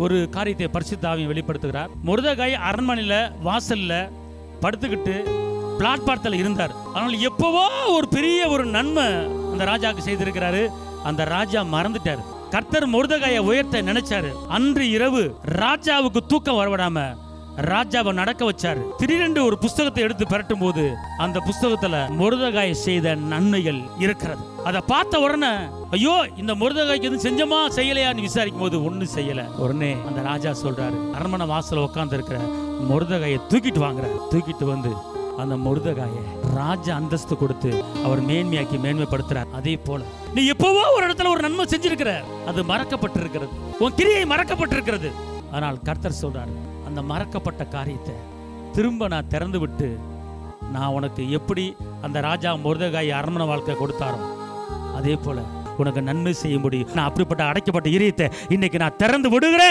ஒரு காரியத்தை பரிசுத்த ஆவியை வெளிப்படுத்துகிறார். மொர்தெகாய் அரண்மனையில வாசல்ல படுத்துக்கிட்டு பிளாட்பாரத்தில் இருந்தார். ஆனால் எப்பவோ ஒரு பெரிய ஒரு நன்மை அந்த ராஜாவுக்கு செய்திருக்கிறாரு. அந்த ராஜா மறந்துட்டார். கர்த்தர் மொர்தெகாயை உயர்த்த நினைச்சாரு. அன்று இரவு ராஜாவுக்கு தூக்கம் வரவிடாம ராஜாவை நடக்க வச்சாரு. திடீரென்று ஒரு புஸ்தகத்தை எடுத்து பரட்டும் போது அந்த புஸ்தகத்துல மொர்தெகாய் செய்த நன்மைகள் இருக்கிறது. அதை பார்த்த உடனே ஐயோ, இந்த மொர்தெகாய்க்கு எதுவும் செஞ்சமா செய்யலையான்னு விசாரிக்கும் போது ஒன்னும் செய்யல. உடனே அந்த ராஜா சொல்றாரு, அரண்மனை வாசல உட்கார்ந்து இருக்கிற மொர்தெகாயை தூக்கிட்டு வாங்குறாரு. தூக்கிட்டு வந்து அந்த மொர்தெகாயை ராஜா அந்தஸ்து கொடுத்து அவர் மேன்மையாக்கி மேன்மைப்படுத்துறார். அதே போல நீ எப்பவோ ஒரு இடத்துல ஒரு நன்மை செஞ்சிருக்கிற, அது மறக்கப்பட்டிருக்கிறது, உன் கிரியை மறக்கப்பட்டிருக்கிறது. ஆனால் கர்த்தர் சொல்றாரு, அந்த மறக்கப்பட்ட காரியத்தை திரும்ப நான் திறந்து விட்டு நான் உனக்கு எப்படி அந்த ராஜா மொர்தெகாய் அரண்மனை வாழ்க்கை கொடுத்தாரோ அதே போல உனக்கு நன்மை செய்ய முடியும். நான் அப்படிப்பட்ட அடைக்கப்பட்ட இதயத்தை இன்னைக்கு நான் திறந்து விடுகிறேன்.